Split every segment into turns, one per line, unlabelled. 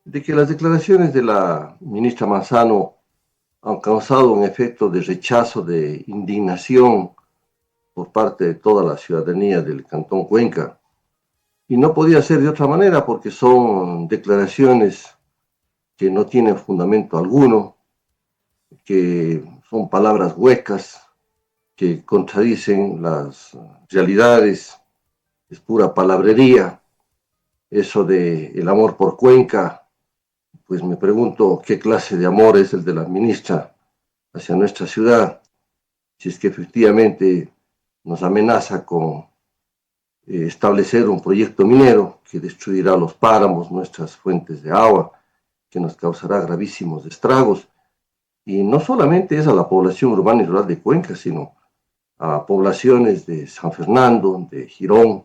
de que las declaraciones de la ministra Manzano han causado un efecto de rechazo, de indignación por parte de toda la ciudadanía del Cantón Cuenca. Y no podía ser de otra manera porque son declaraciones que no tienen fundamento alguno, que son palabras huecas, que contradicen las realidades, es pura palabrería. Eso de el amor por Cuenca, pues me pregunto qué clase de amor es el de la ministra hacia nuestra ciudad, si es que efectivamente nos amenaza con establecer un proyecto minero que destruirá los páramos, nuestras fuentes de agua, que nos causará gravísimos estragos. Y no solamente es a la población urbana y rural de Cuenca, sino a poblaciones de San Fernando, de Girón,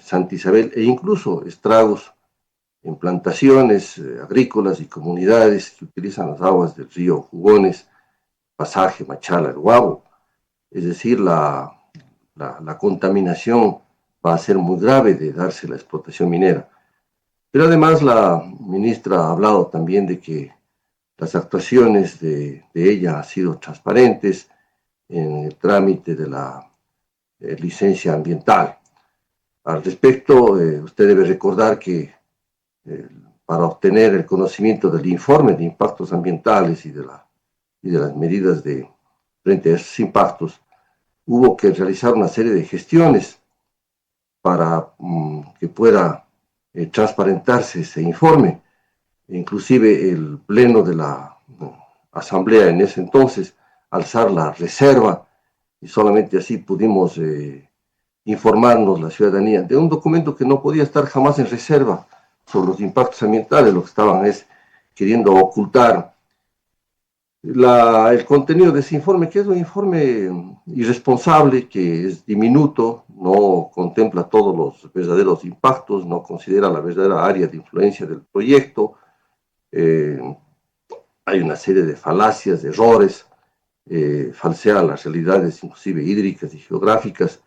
Santa Isabel, e incluso estragos en plantaciones agrícolas y comunidades que utilizan las aguas del río Jugones, Pasaje, Machala, el Guabo. Es decir, la contaminación va a ser muy grave de darse la explotación minera. Pero además la ministra ha hablado también de que las actuaciones de ella han sido transparentes en el trámite de la licencia ambiental. Al respecto, usted debe recordar que eh, para obtener el conocimiento del informe de impactos ambientales y de las medidas frente a esos impactos, hubo que realizar una serie de gestiones para que pueda transparentarse ese informe. Inclusive el pleno de la asamblea en ese entonces alzar la reserva y solamente así pudimos informarnos la ciudadanía de un documento que no podía estar jamás en reserva sobre los impactos ambientales. Lo que estaban es queriendo ocultar el contenido de ese informe, que es un informe irresponsable, que es diminuto, no contempla todos los verdaderos impactos, no considera la verdadera área de influencia del proyecto. Eh, Hay una serie de falacias, de errores, falsea las realidades inclusive hídricas y geográficas,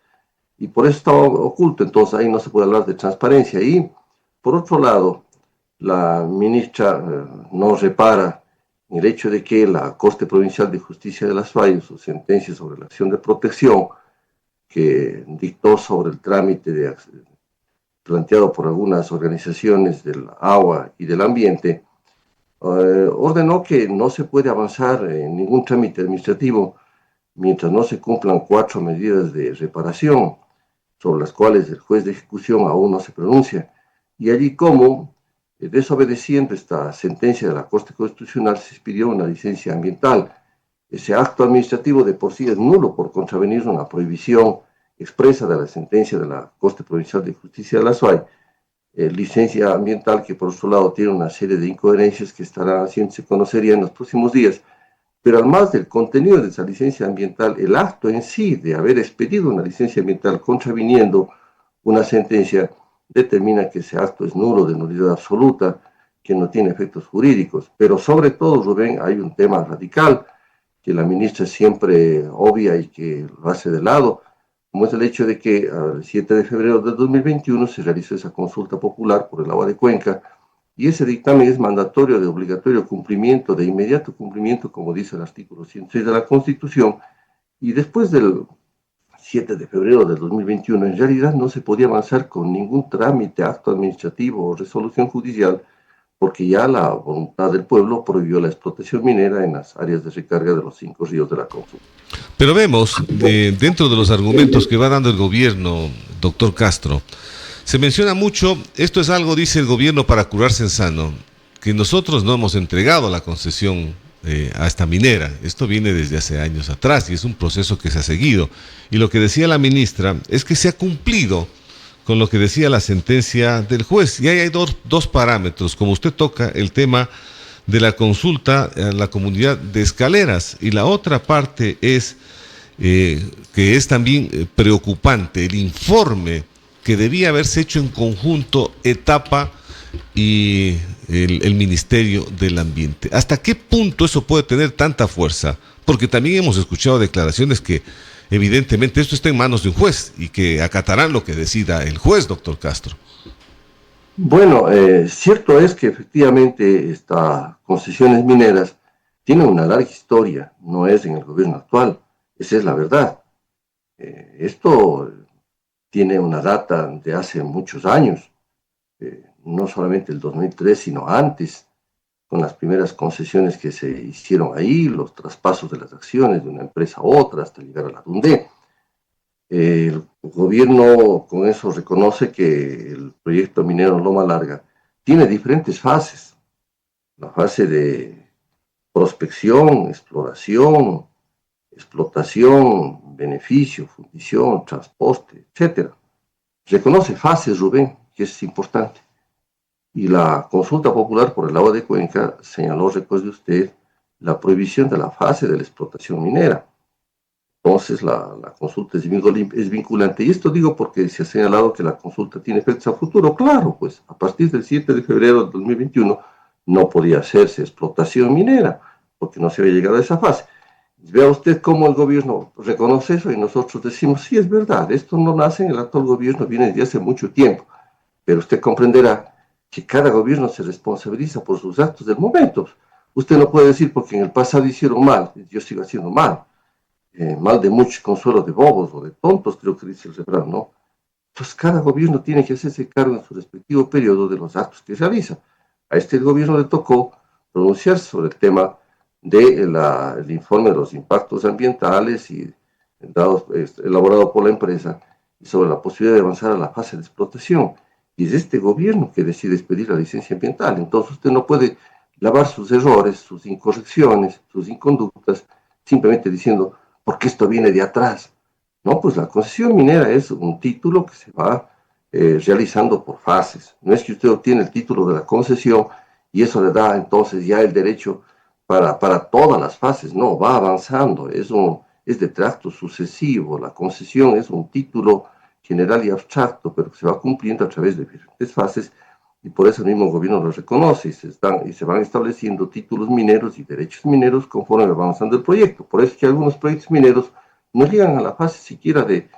y por eso estaba oculto. Entonces ahí no se puede hablar de transparencia. Y por otro lado, la ministra no repara en el hecho de que la Corte Provincial de Justicia de las Fallas, su sentencia sobre la acción de protección que dictó sobre el trámite planteado por algunas organizaciones del agua y del ambiente, ordenó que no se puede avanzar en ningún trámite administrativo mientras no se cumplan 4 medidas de reparación, sobre las cuales el juez de ejecución aún no se pronuncia. Y allí como, desobedeciendo esta sentencia de la Corte Constitucional, se expidió una licencia ambiental. Ese acto administrativo de por sí es nulo por contravenir una prohibición expresa de la sentencia de la Corte Provincial de Justicia de la SUAY. Licencia ambiental que por su lado tiene una serie de incoherencias que estarán haciéndose conocer ya en los próximos días. Pero al más del contenido de esa licencia ambiental, el acto en sí de haber expedido una licencia ambiental contraviniendo una sentencia determina que ese acto es nulo, de nulidad absoluta, que no tiene efectos jurídicos. Pero sobre todo, Rubén, hay un tema radical que la ministra siempre obvia y que lo hace de lado, como es el hecho de que el 7 de febrero de 2021 se realizó esa consulta popular por el agua de Cuenca, y ese dictamen es mandatorio, de obligatorio cumplimiento, de inmediato cumplimiento, como dice el artículo 106 de la Constitución, y después del 7 de febrero de 2021, en realidad no se podía avanzar con ningún trámite, acto administrativo o resolución judicial, porque ya la voluntad del pueblo prohibió la explotación minera en las áreas de recarga de los 5 ríos de la consulta.
Pero vemos, dentro de los argumentos que va dando el gobierno, doctor Castro, se menciona mucho, esto es algo, dice el gobierno, para curarse en sano, que nosotros no hemos entregado la concesión a esta minera. Esto viene desde hace años atrás y es un proceso que se ha seguido. Y lo que decía la ministra es que se ha cumplido con lo que decía la sentencia del juez. Y ahí hay dos parámetros, como usted toca el tema de la consulta a la comunidad de Escaleras, y la otra parte es que es también preocupante el informe que debía haberse hecho en conjunto etapa y el Ministerio del Ambiente. ¿Hasta qué punto eso puede tener tanta fuerza? Porque también hemos escuchado declaraciones que evidentemente esto está en manos de un juez y que acatarán lo que decida el juez, doctor Castro.
Bueno, cierto es que efectivamente estas concesiones mineras tienen una larga historia, no es en el gobierno actual, esa es la verdad. Esto tiene una data de hace muchos años, no solamente el 2003, sino antes, con las primeras concesiones que se hicieron ahí, los traspasos de las acciones de una empresa a otra hasta llegar a la Dundee. El gobierno con eso reconoce que el proyecto minero Loma Larga tiene diferentes fases. La fase de prospección, exploración, explotación, beneficio, fundición, transporte, etcétera. Reconoce fases, Rubén, que es importante. Y la consulta popular por el agua de Cuenca señaló, recuerde usted, la prohibición de la fase de la explotación minera. Entonces la consulta es vinculante. Y esto digo porque se ha señalado que la consulta tiene efectos a futuro. Claro, pues a partir del 7 de febrero de 2021 no podía hacerse explotación minera porque no se había llegado a esa fase. Vea usted cómo el gobierno reconoce eso y nosotros decimos, sí, es verdad, esto no nace en el actual gobierno, viene desde hace mucho tiempo, pero usted comprenderá que cada gobierno se responsabiliza por sus actos del momento. Usted no puede decir porque en el pasado hicieron mal, yo sigo haciendo mal. Mal de muchos consuelo de bobos o de tontos, creo que dice el refrán, ¿no? Entonces cada gobierno tiene que hacerse cargo en su respectivo periodo de los actos que realiza. A este gobierno le tocó pronunciarse sobre el tema del de informe de los impactos ambientales y elaborado por la empresa y sobre la posibilidad de avanzar a la fase de explotación. Y es este gobierno que decide expedir la licencia ambiental. Entonces usted no puede lavar sus errores, sus incorrecciones, sus inconductas, simplemente diciendo, porque esto viene de atrás. No, pues la concesión minera es un título que se va realizando por fases. No es que usted obtiene el título de la concesión y eso le da entonces ya el derecho para todas las fases. No, va avanzando, es de tracto sucesivo. La concesión es un título general y abstracto, pero que se va cumpliendo a través de diferentes fases y por eso el mismo gobierno lo reconoce y se van estableciendo títulos mineros y derechos mineros conforme va avanzando el proyecto. Por eso es que algunos proyectos mineros no llegan a la fase siquiera de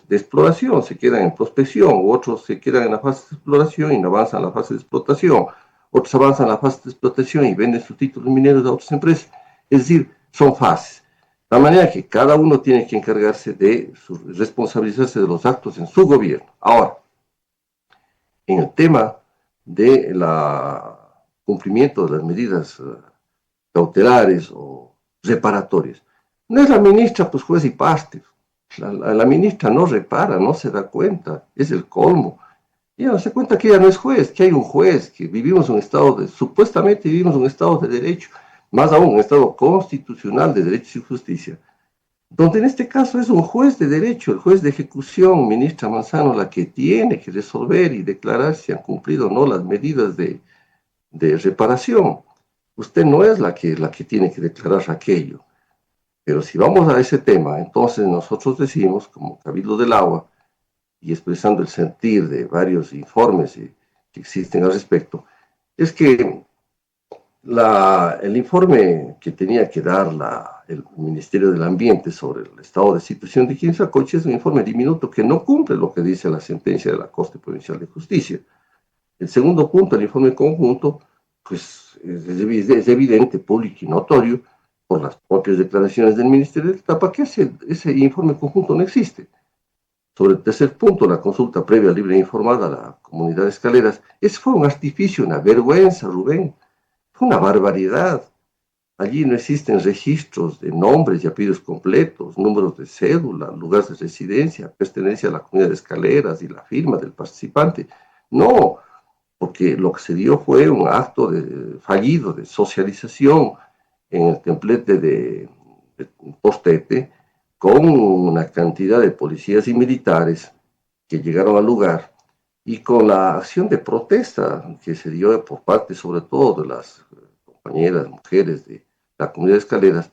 exploración, se quedan en prospección, otros se quedan en la fase de exploración y no avanzan a la fase de explotación, otros avanzan a la fase de explotación y venden sus títulos mineros a otras empresas. Es decir, son fases. De manera que cada uno tiene que encargarse de responsabilizarse de los actos en su gobierno. Ahora, en el tema de la cumplimiento de las medidas cautelares o reparatorias. No es la ministra, pues juez y parte. La ministra no repara, no se da cuenta, es el colmo. Ella no se da cuenta que ella no es juez, que hay un juez, que vivimos un estado supuestamente vivimos un estado de derecho, más aún un estado constitucional de derechos y justicia, donde en este caso es un juez de derecho, el juez de ejecución, ministra Manzano, la que tiene que resolver y declarar si han cumplido o no las medidas de reparación. Usted no es la que tiene que declarar aquello. Pero si vamos a ese tema, entonces nosotros decimos, como Cabildo del Agua, y expresando el sentir de varios informes que existen al respecto, es que el informe que tenía que dar el Ministerio del Ambiente sobre el estado de situación de Quimsacoche es un informe diminuto que no cumple lo que dice la sentencia de la Corte Provincial de Justicia. El segundo punto, el informe conjunto, pues es evidente, público y notorio, por las propias declaraciones del Ministerio de Etapa, que ese informe conjunto no existe. Sobre el tercer punto, la consulta previa, libre e informada a la comunidad de Escaleras, ese fue un artificio, una vergüenza, Rubén, fue una barbaridad. Allí no existen registros de nombres y apellidos completos, números de cédula, lugares de residencia, pertenencia a la comunidad de Escaleras y la firma del participante. No, porque lo que se dio fue un acto fallido de socialización en el templete de Postete con una cantidad de policías y militares que llegaron al lugar y con la acción de protesta que se dio por parte sobre todo de las compañeras, mujeres de la comunidad de Escaleras,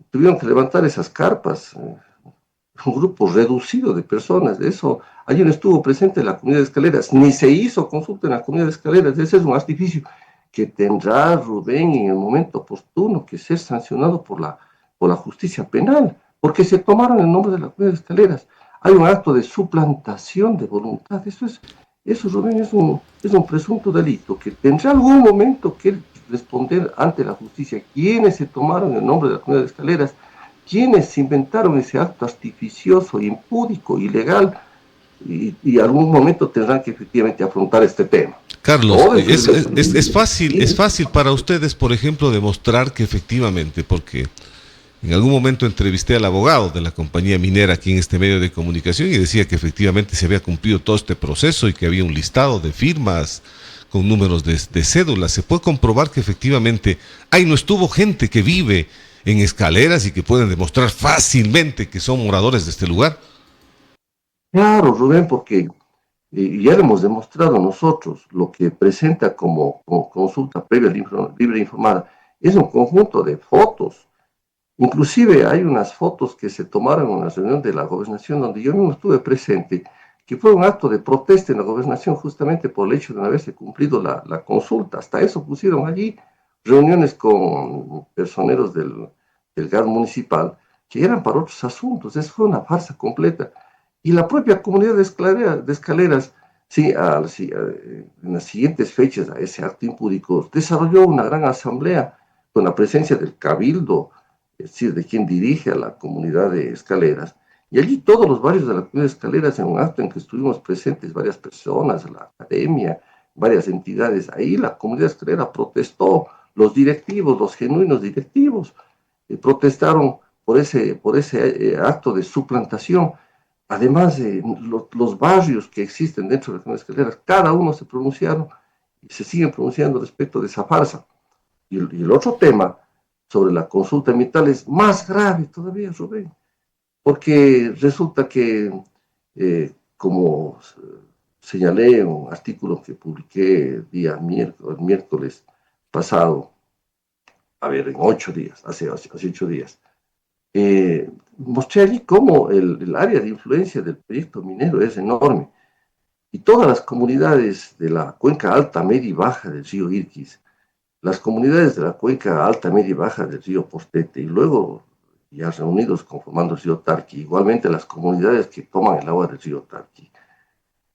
tuvieron que levantar esas carpas, un grupo reducido de personas, de eso, allí no estuvo presente la comunidad de Escaleras, ni se hizo consulta en la comunidad de Escaleras, ese es un artificio que tendrá Rubén en el momento oportuno que ser sancionado por la justicia penal, porque se tomaron el nombre de la comunidad de Escaleras. Hay un acto de suplantación de voluntad, eso es Eso, Rubén, es un presunto delito que tendrá algún momento que responder ante la justicia. ¿Quiénes se tomaron el nombre de la comunidad de Escaleras? ¿Quiénes inventaron ese acto artificioso, impúdico, ilegal? Y algún momento tendrán que efectivamente afrontar este tema.
Carlos,
Todo
es fácil para ustedes, por ejemplo, demostrar que efectivamente, porque en algún momento entrevisté al abogado de la compañía minera aquí en este medio de comunicación y decía que efectivamente se había cumplido todo este proceso y que había un listado de firmas con números de cédulas. Se puede comprobar que efectivamente ahí no estuvo gente que vive en Escaleras y que pueden demostrar fácilmente que son moradores de este lugar.
claro, Rubén, porque ya lo hemos demostrado nosotros, lo que presenta como consulta previa libre informada es un conjunto de fotos. Inclusive hay unas fotos que se tomaron en una reunión de la gobernación donde yo mismo estuve presente, que fue un acto de protesta en la gobernación justamente por el hecho de no haberse cumplido la consulta. Hasta eso pusieron allí reuniones con personeros del GAD municipal que eran para otros asuntos. Eso fue una farsa completa. Y la propia comunidad de Escaleras, sí, en las siguientes fechas a ese acto impúdico, desarrolló una gran asamblea con la presencia del cabildo, es decir, de quien dirige a la comunidad de Escaleras. Y allí todos los barrios de la comunidad de Escaleras, en un acto en que estuvimos presentes varias personas, la academia, varias entidades, ahí la comunidad escalera protestó, los directivos, los genuinos directivos, protestaron por ese acto de suplantación. Además, los barrios que existen dentro de la comunidad escalera, cada uno se pronunciaron y se siguen pronunciando respecto de esa farsa. Y el otro tema sobre la consulta ambiental es más grave todavía, Rubén, porque resulta que, como señalé en un artículo que publiqué el día miércoles pasado, a ver, en 8 días, hace 8 días, mostré allí cómo el área de influencia del proyecto minero es enorme y todas las comunidades de la cuenca alta, media y baja del río Irquis, las comunidades de la cuenca alta, media y baja del río Portete y luego ya reunidos conformando el río Tarqui, igualmente las comunidades que toman el agua del río Tarqui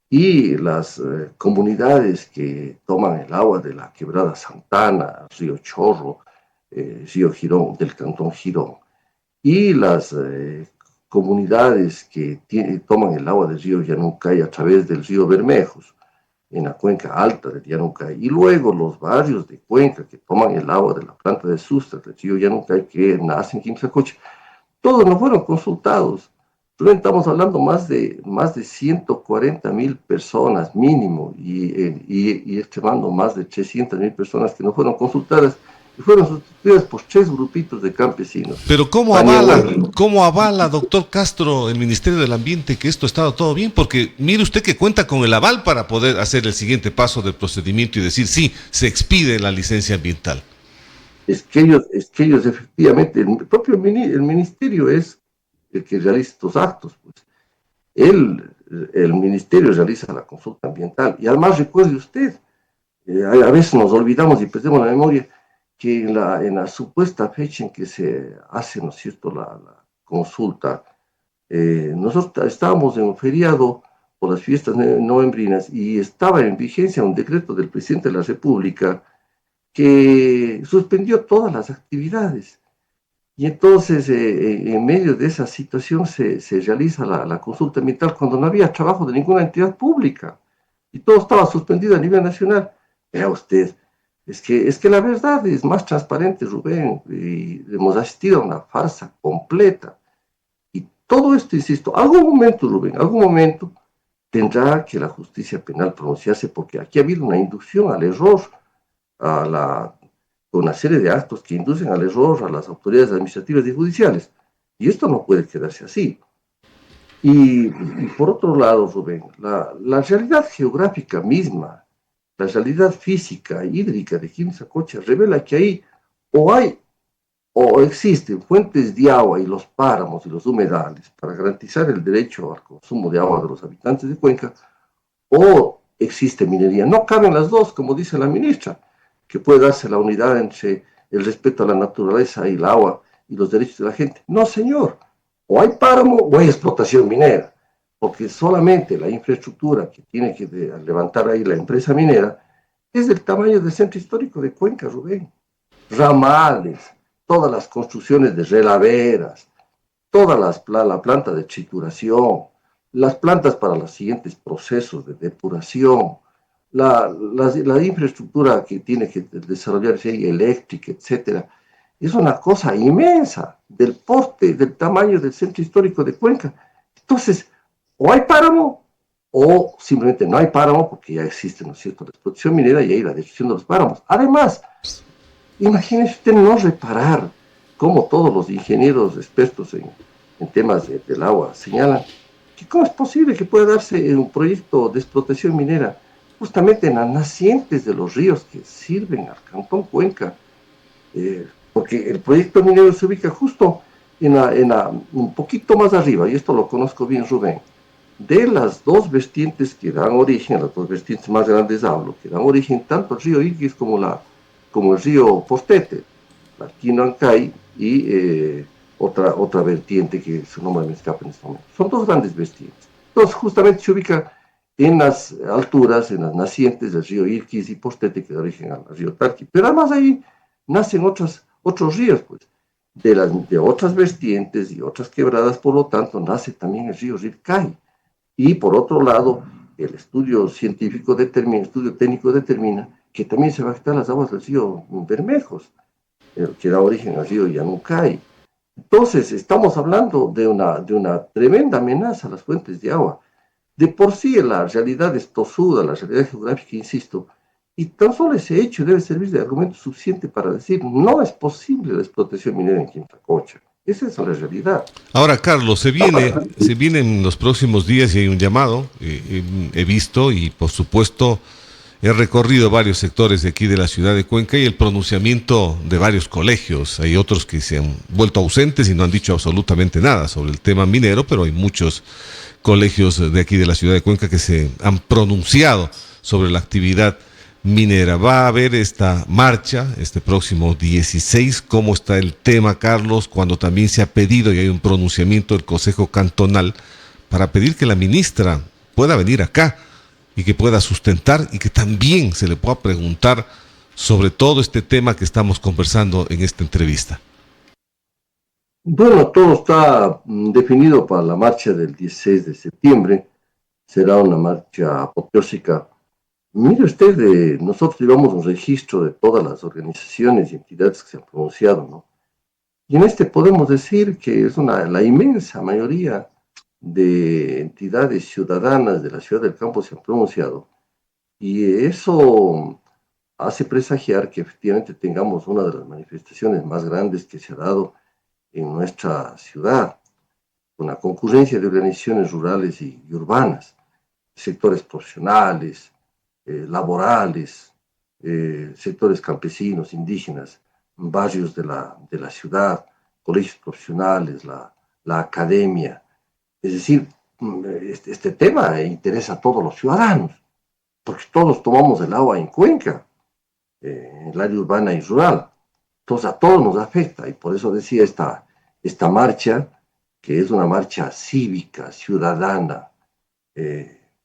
y las comunidades que toman el agua de la quebrada Santana, río Chorro, río Girón, del cantón Girón, y las comunidades que toman el agua del río Yanuncay a través del río Bermejos, en la cuenca alta del Yanuncay, y luego los barrios de Cuenca que toman el agua de la planta de Sustra del río Yanuncay que nace en Quimsacoche, todos no fueron consultados. Estamos hablando más de 140.000 personas mínimo y estimando más de 300.000 personas que no fueron consultadas y fueron sustituidas por 3 grupitos de campesinos.
Pero cómo avala, doctor Castro, el Ministerio del Ambiente que esto ha estado todo bien? Porque mire usted que cuenta con el aval para poder hacer el siguiente paso del procedimiento y decir, sí, se expide la licencia ambiental.
Es que ellos efectivamente, el ministerio es el que realiza estos actos. Pues. El ministerio realiza la consulta ambiental. Y además recuerde usted, a veces nos olvidamos y perdemos la memoria, que en la supuesta fecha en que se hace, ¿no es cierto?, la consulta, nosotros estábamos en un feriado por las fiestas novembrinas y estaba en vigencia un decreto del presidente de la República que suspendió todas las actividades. Y entonces, en medio de esa situación, se realiza la consulta ambiental cuando no había trabajo de ninguna entidad pública y todo estaba suspendido a nivel nacional. Vea usted, es que la verdad es más transparente, Rubén, y hemos asistido a una farsa completa. Y todo esto, insisto, algún momento, Rubén, algún momento tendrá que la justicia penal pronunciarse porque aquí ha habido una inducción al error a una serie de actos que inducen al error a las autoridades administrativas y judiciales. Y esto no puede quedarse así. Y por otro lado, Rubén, la realidad geográfica misma, la realidad física, hídrica de Quimsacocha revela que ahí o hay o existen fuentes de agua y los páramos y los humedales para garantizar el derecho al consumo de agua de los habitantes de Cuenca, o existe minería. No caben las dos, como dice la ministra, que puede darse la unidad entre el respeto a la naturaleza y el agua y los derechos de la gente. No, señor. O hay páramo o hay explotación minera. porque solamente la infraestructura que tiene que levantar ahí la empresa minera es del tamaño del centro histórico de Cuenca, Rubén. Ramales, todas las construcciones de relaveras, la planta de trituración, las plantas para los siguientes procesos de depuración, la infraestructura que tiene que desarrollarse ahí, eléctrica, etcétera, es una cosa inmensa, del porte, del tamaño del centro histórico de Cuenca. Entonces, o hay páramo, o simplemente no hay páramo, porque ya existe, ¿no es cierto?, la explotación minera y ahí la destrucción de los páramos. Además, imagínese usted no reparar, como todos los ingenieros expertos en temas del agua señalan, que cómo es posible que pueda darse un proyecto de explotación minera justamente en las nacientes de los ríos que sirven al Cantón Cuenca, porque el proyecto minero se ubica justo un poquito más arriba, y esto lo conozco bien, Rubén, de las dos vertientes que dan origen, las dos vertientes más grandes hablo, que dan origen tanto al río Iquis como el río Postete, la Quinoancay y otra vertiente que su nombre me escapa en este momento. Son dos grandes vertientes. Entonces, justamente se ubica en las alturas, en las nacientes del río Irquis y Postete, que da origen al río Tarqui. Pero además ahí nacen otros ríos, pues. De otras vertientes y otras quebradas, por lo tanto, nace también el río Rilcay. Y por otro lado, el estudio científico determina, el estudio técnico determina que también se van a afectar las aguas del río Bermejos, que da origen al río Yanucay. Entonces, estamos hablando de una tremenda amenaza a las fuentes de agua. De por sí, la realidad es tosuda, la realidad geográfica, insisto, y tan solo ese hecho debe servir de argumento suficiente para decir no es posible la explotación minera en Quintacocha. Esa es la realidad.
Ahora, Carlos, se viene en los próximos días y hay un llamado, he visto y por supuesto he recorrido varios sectores de aquí de la ciudad de Cuenca y el pronunciamiento de varios colegios. Hay otros que se han vuelto ausentes y no han dicho absolutamente nada sobre el tema minero, pero hay muchos colegios de aquí de la ciudad de Cuenca que se han pronunciado sobre la actividad minera. Va a haber esta marcha este próximo 16. ¿Cómo está el tema, Carlos? Cuando también se ha pedido y hay un pronunciamiento del Consejo Cantonal para pedir que la ministra pueda venir acá y que pueda sustentar y que también se le pueda preguntar sobre todo este tema que estamos conversando en esta entrevista.
Bueno, todo está definido para la marcha del 16 de septiembre. Será una marcha apoteósica. Mire usted, nosotros llevamos un registro de todas las organizaciones y entidades que se han pronunciado, ¿no? Y en este podemos decir que es la inmensa mayoría de entidades ciudadanas de la ciudad del campo se han pronunciado. Y eso hace presagiar que efectivamente tengamos una de las manifestaciones más grandes que se ha dado en nuestra ciudad, con la concurrencia de organizaciones rurales y urbanas, sectores profesionales, laborales, sectores campesinos, indígenas, barrios de la ciudad, colegios profesionales, la academia. Es decir, este tema interesa a todos los ciudadanos, porque todos tomamos el agua en Cuenca, en el área urbana y rural. Entonces a todos nos afecta y por eso decía esta marcha, que es una marcha cívica, ciudadana,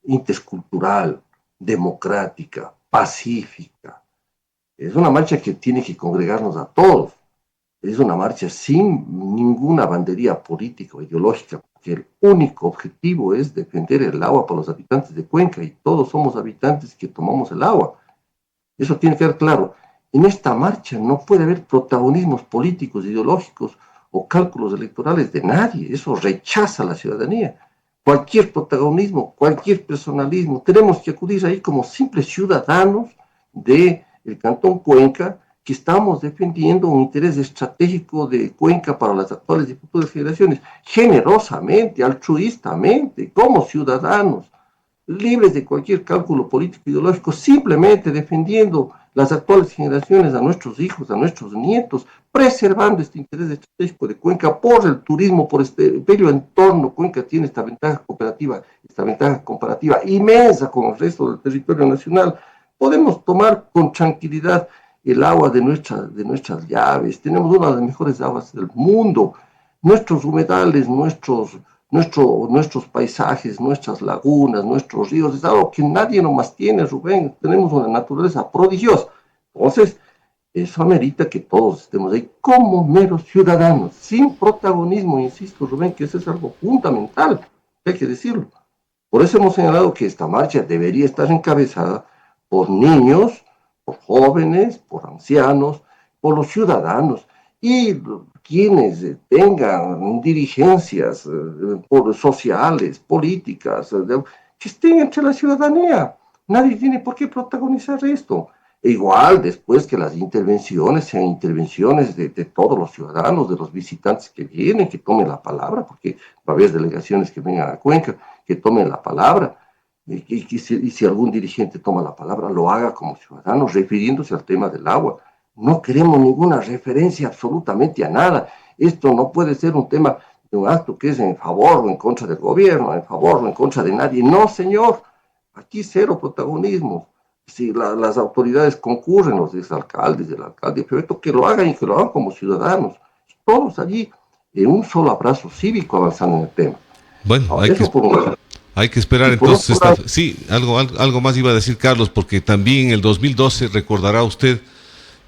intercultural, democrática, pacífica. Es una marcha que tiene que congregarnos a todos. Es una marcha sin ninguna bandería política o ideológica, porque el único objetivo es defender el agua para los habitantes de Cuenca y todos somos habitantes que tomamos el agua. Eso tiene que quedar claro. En esta marcha no puede haber protagonismos políticos, ideológicos o cálculos electorales de nadie. Eso rechaza a la ciudadanía. Cualquier protagonismo, cualquier personalismo, tenemos que acudir ahí como simples ciudadanos del Cantón Cuenca, que estamos defendiendo un interés estratégico de Cuenca para las actuales y futuras generaciones, generosamente, altruistamente, como ciudadanos, libres de cualquier cálculo político ideológico, simplemente defendiendo las actuales generaciones, a nuestros hijos, a nuestros nietos, preservando este interés estratégico de Cuenca por el turismo, por este bello entorno. Cuenca tiene esta ventaja comparativa inmensa con el resto del territorio nacional. Podemos tomar con tranquilidad el agua de nuestras llaves, tenemos una de las mejores aguas del mundo, nuestros humedales, nuestros paisajes, nuestras lagunas, nuestros ríos, es algo que nadie nomás tiene, Rubén. Tenemos una naturaleza prodigiosa. Entonces, eso amerita que todos estemos ahí como meros ciudadanos, sin protagonismo, insisto, Rubén, que eso es algo fundamental, hay que decirlo. Por eso hemos señalado que esta marcha debería estar encabezada por niños, por jóvenes, por ancianos, por los ciudadanos y quienes tengan dirigencias sociales, políticas, que estén entre la ciudadanía. Nadie tiene por qué protagonizar esto. E igual, después que las intervenciones sean intervenciones de todos los ciudadanos, de los visitantes que vienen, que tomen la palabra, porque va a haber delegaciones que vengan a Cuenca, que tomen la palabra, y si algún dirigente toma la palabra, lo haga como ciudadano, refiriéndose al tema del agua. No queremos ninguna referencia absolutamente a nada. Esto no puede ser un tema de un acto que es en favor o en contra del gobierno, en favor o en contra de nadie. No, señor, aquí cero protagonismo. Si las autoridades concurren, los exalcaldes, el alcalde, pero que lo hagan y que lo hagan como ciudadanos. Todos allí, en un solo abrazo cívico avanzando en el tema.
Bueno,
Ahora, eso por un lado.
hay que esperar entonces. Sí, algo más iba a decir Carlos, porque también en el 2012, recordará usted,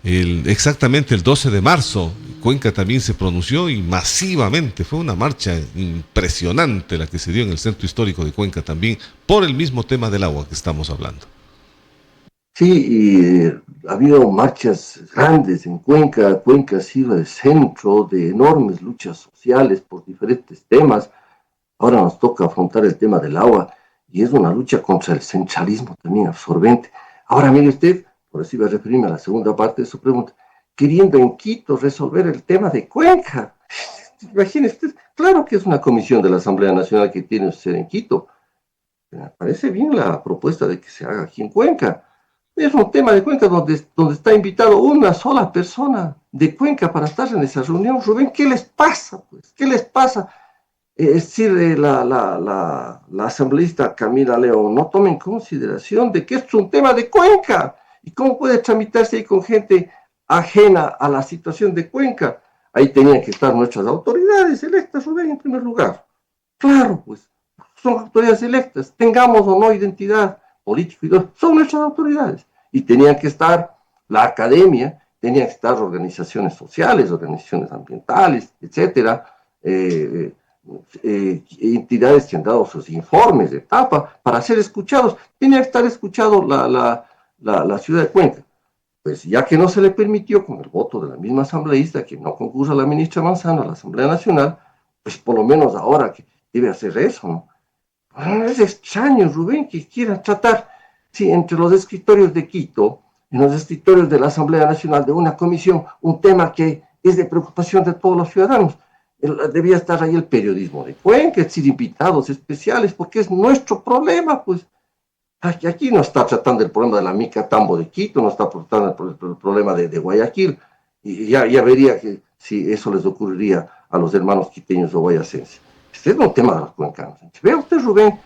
exactamente el 12 de marzo, Cuenca también se pronunció y masivamente, fue una marcha impresionante la que se dio en el centro histórico de Cuenca también, por el mismo tema del agua que estamos hablando.
Sí, y ha habido marchas grandes en Cuenca. Cuenca ha sido el centro de enormes luchas sociales por diferentes temas. Ahora nos toca afrontar el tema del agua y es una lucha contra el centralismo también absorbente. Ahora mire usted, por eso iba a referirme a la segunda parte de su pregunta, queriendo en Quito resolver el tema de Cuenca. Imagínese usted, claro que es una comisión de la Asamblea Nacional que tiene usted en Quito. Me parece bien la propuesta de que se haga aquí en Cuenca. Es un tema de Cuenca donde está invitado una sola persona de Cuenca para estar en esa reunión. Rubén, ¿qué les pasa? Pues? ¿Qué les pasa? Es decir, la asambleísta Camila León no toma en consideración de que esto es un tema de Cuenca. ¿Y cómo puede tramitarse ahí con gente ajena a la situación de Cuenca? Ahí tenían que estar nuestras autoridades electas, Rubén, en primer lugar. Claro, pues, son autoridades electas, tengamos o no identidad política, son nuestras autoridades. Y tenían que estar la academia, tenían que estar organizaciones sociales, organizaciones ambientales, etcétera, entidades que han dado sus informes de etapa para ser escuchados. Tenía que estar escuchado la ciudad de Cuenca. Pues ya que no se le permitió con el voto de la misma asambleísta que no concursa la ministra Manzano a la Asamblea Nacional, pues por lo menos ahora que debe hacer eso, ¿no? Es extraño, Rubén, que quiera tratar, sí, entre los escritorios de Quito, en los escritorios de la Asamblea Nacional, de una comisión, un tema que es de preocupación de todos los ciudadanos. Debía estar ahí el periodismo de Cuenca, es decir, invitados especiales, porque es nuestro problema, pues. Aquí no está tratando el problema de la mica tambo de Quito, no está tratando el problema de Guayaquil, y ya vería que si eso les ocurriría a los hermanos quiteños o guayacenses. Este es un tema de los cuencanos. Vea usted, Rubén,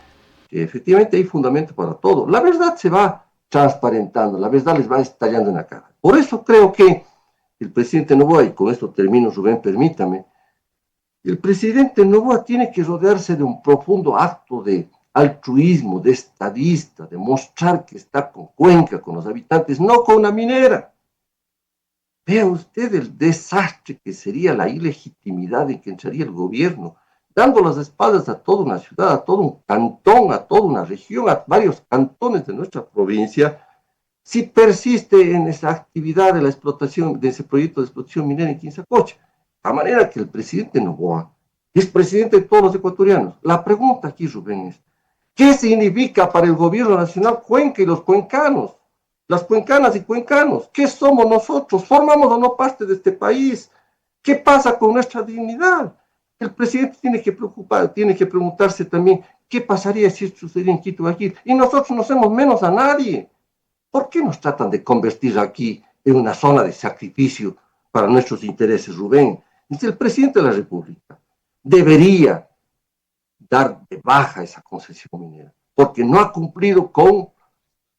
que efectivamente hay fundamento para todo. La verdad se va transparentando, la verdad les va estallando en la cara. Por eso creo que el presidente Noboa, y con esto termino, Rubén, permítame, el presidente Noboa tiene que rodearse de un profundo acto de altruismo, de estadista, de mostrar que está con Cuenca, con los habitantes, no con una minera. Vea usted el desastre que sería la ilegitimidad en que entraría el gobierno, dando las espaldas a toda una ciudad, a todo un cantón, a toda una región, a varios cantones de nuestra provincia, si persiste en esa actividad de la explotación, de ese proyecto de explotación minera en Quinzacocha. A manera que el presidente Noboa es presidente de todos los ecuatorianos. La pregunta aquí, Rubén, es, ¿qué significa para el gobierno nacional Cuenca y los cuencanos? Las cuencanas y cuencanos, ¿qué somos nosotros? ¿Formamos o no parte de este país? ¿Qué pasa con nuestra dignidad? El presidente tiene que preguntarse también qué pasaría si esto sucediera en Quito aquí. Y nosotros no somos menos a nadie. ¿Por qué nos tratan de convertir aquí en una zona de sacrificio para nuestros intereses, Rubén? Dice el presidente de la República, debería dar de baja esa concesión minera, porque no ha cumplido con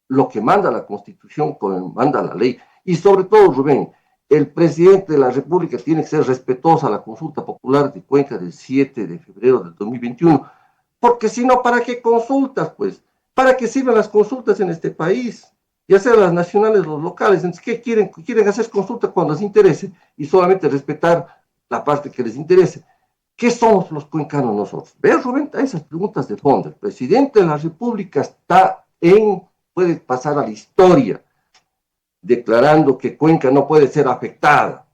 lo que manda la Constitución, con lo que manda la ley. Y sobre todo, Rubén, el presidente de la República tiene que ser respetuoso a la consulta popular de Cuenca del 7 de febrero del 2021, porque si no, ¿para qué consultas? Pues, ¿para qué sirven las consultas en este país? Ya sean las nacionales o los locales. Entonces, ¿qué quieren? Quieren hacer consulta cuando les interese y solamente respetar la parte que les interese. ¿Qué somos los cuencanos nosotros? Ve, Rubén, a esas preguntas de fondo. El presidente de la República puede pasar a la historia declarando que Cuenca no puede ser afectada.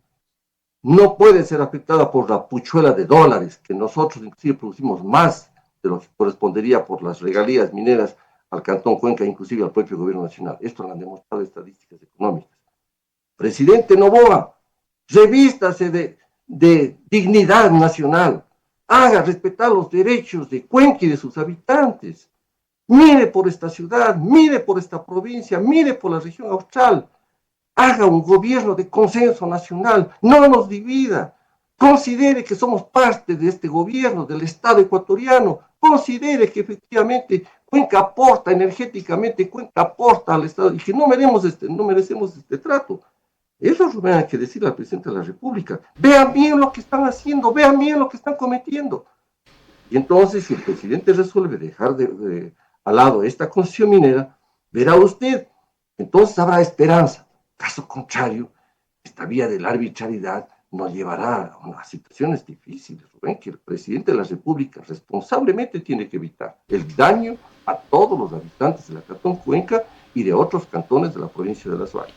No puede ser afectada por la puchuela de dólares, que nosotros inclusive producimos más de lo que correspondería por las regalías mineras al Cantón Cuenca, inclusive al propio gobierno nacional. Esto lo han demostrado estadísticas económicas. Presidente Noboa, revístase de dignidad nacional, haga respetar los derechos de Cuenca y de sus habitantes. Mire por esta ciudad, mire por esta provincia, mire por la región austral. Haga un gobierno de consenso nacional, no nos divida. Considere que somos parte de este gobierno, del Estado ecuatoriano. Considere que efectivamente Cuenca aporta energéticamente, Cuenca aporta al Estado y que no merecemos este trato. Eso es lo que hay que decirle al presidente de la República. Vean bien lo que están haciendo, vean bien lo que están cometiendo. Y entonces, si el presidente resuelve dejar al lado esta concesión minera, verá usted, entonces habrá esperanza. Caso contrario, esta vía de la arbitrariedad nos llevará a unas situaciones difíciles, Rubén, que el presidente de la República responsablemente tiene que evitar el daño a todos los habitantes de la Cantón Cuenca y de otros cantones de la provincia de Las Valles.